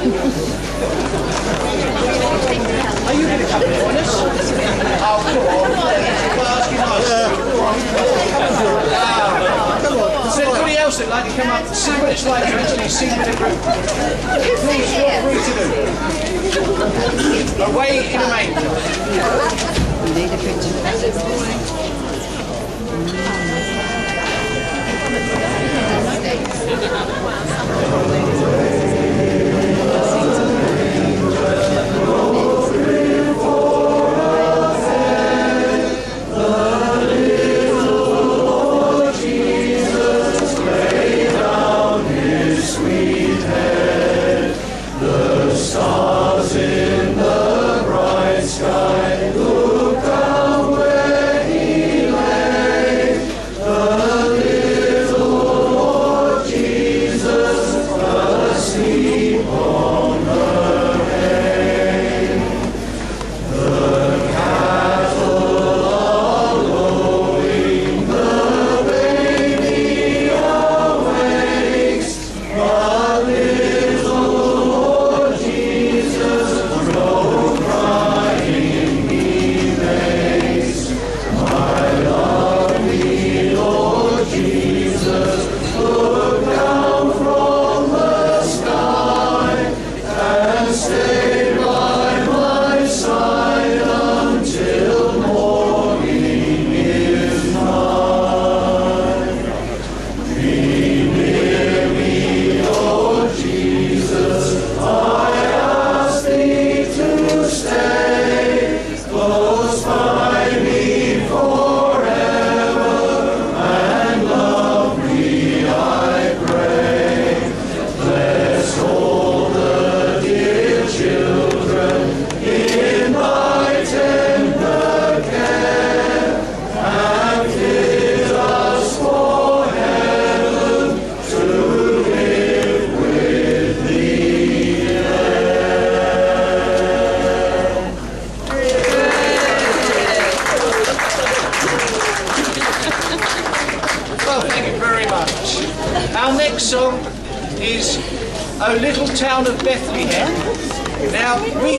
Are you going to come and join us? Oh, come on. Is there anybody else that'd like to come up and see what it's like to actually sing with a group? Please, feel free to do. Away in a manger. Need a picture. Our next song is O Little Town of Bethlehem. Now, we